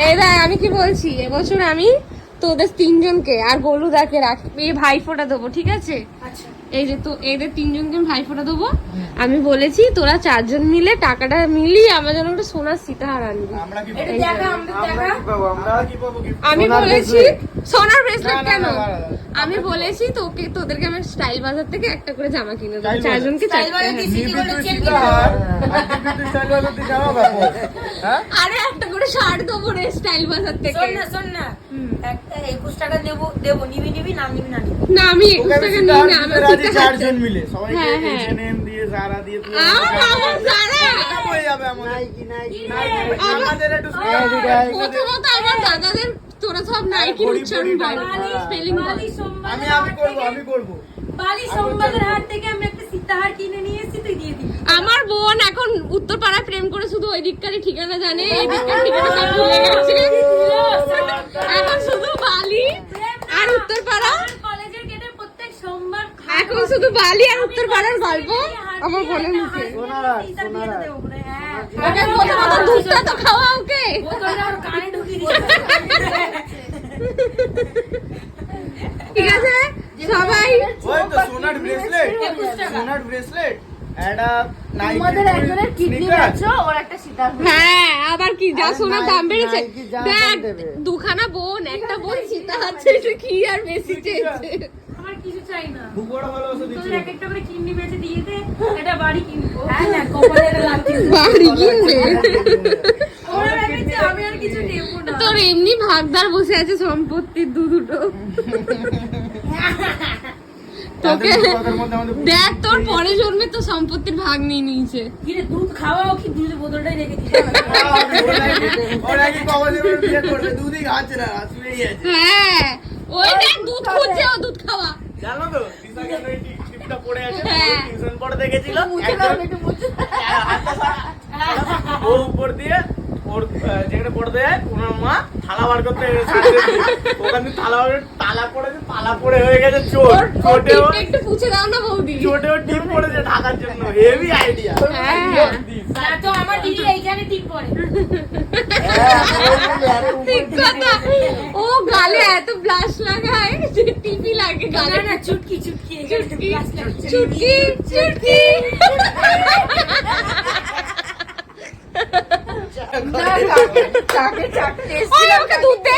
এই দেখ আমি কি বলছি, এবছর আমি তোদের 3 জনকে আর গোলুদাকে রাখবি ভাইফোঁটা দেবো, ঠিক আছে? এই যে তো এদের 3 জনকে ভাইফোঁটা দেবো। আমি বলেছি তোরা 4 জন মিলে টাকাটা মিলিয়ে আমার জন্য একটা সোনার সীতাহার আনবি। আমি বলেছি সোনার ব্রেসলেট কেন, আমি বলেছি তোদেরকে আমি স্টাইল বাজার থেকে একটা করে জামা কিনে দেবো, 4 জনকে 4টা। আরে একটা করে শার্ট দেবো রে স্টাইল বাজার থেকে। শোন না 21 টাকা দেবো, নিবি না নিবি না। না আমি 21 টাকা নিই না, আমি 4 জন মিলে সবাই H&M দিয়ে জারা দিয়ে তুই আমার জারা হয়ে যাবে আমাদের। আমাদের একটু প্রথমত আমার দাদাদের তোরা সব নাইকি উচ্চারণ বল, স্পেলিং বল। আমি করব বালি সোমবারের হাট থেকে আমি একটা সীতাহার কিনে নিয়ে এসেছি, তুই দিয়ে দিবি। আমার বোন এখন উত্তরপাড়ায় প্রেম করে শুধু ওই দিককারই ঠিকানা জানে, এই দিককার ঠিকানা সব ভুলে গেছে। এখন শুধু বালি আর উত্তরপাড়া, কলেজের গেটে প্রত্যেক সোমবার এখন শুধু বালি আর উত্তরপাড়ার গল্প আমার বোনের মুখে। ওকে প্রথমত দুধটা তো খাওয়া, ওকে কানে ঢুকিয়ে ঠিক আছে সবাই। ওই তো সোনার ব্রেসলেট একটা তোমাদের একজনের কিডনি বেচো, ওর একটা সীতাহার। হ্যাঁ আবার কি যা সোনার দাম বেড়েছে, দেখ দুখানা বোন, একটা বোন সীতাহার চেয়েছে, কি আর বেশি চেয়েছে? আমার কিছু চাই না, খুব বড় ভালোবাসা দিচ্ছি। তোদের এক একটা করে কিডনি বেচে দিয়ে দে, একটা বাড়ি কিনবো। হ্যাঁ না কপালে একটা লাভ কিনবো, বাড়ি কিনবে? ওরা ভেবেছে আমি আর কিছু নেবো না। তোর এমনি ভাগদার বসে আছে সম্পত্তির দুটো। তোকে দেখ তোর পরে জন্মে তো সম্পত্তির ভাগ নিয়ে নিয়েছে। কি রে দুধ খাওয়াও কি দুধের বোতলটাই রেখে দিই? ওরা কি কবে বিয়ে করবে? দুধই খাচ্ছে না, শুয়েই আছে। হ্যাঁ ওই দেখ দুধ খুঁজছে, ও দুধ খাওয়া। জানো তো দিশা কেন এই টিপটা পড়ে আছে? হ্যাঁ। টিউশন পড়তে গেছিল, মুছে দাও একটু মুছে। ও উপর দিয়ে ওর যেখানে পড়তে যায় ওনার মা থালা বার করতে ওখানে থালা পড়েছে, তালা পড়ে হয়ে গেছে চোট। চোটেও একটু পুছে দাও না বৌদি। চোটেও টিপ পড়েছে ঢাকার জন্য। Heavy idea. হ্যাঁ। না তো আমার দিদি এইখানে টিপ পড়ে। ঠিক কথা, ও গালে এত ব্লাশ লাগায় যে টিপি লাগে গালে। না চুটকি এখানে গ্লাস লাগছে। চুটকি চুটকি চাকে ওই ওকে দুধ দে।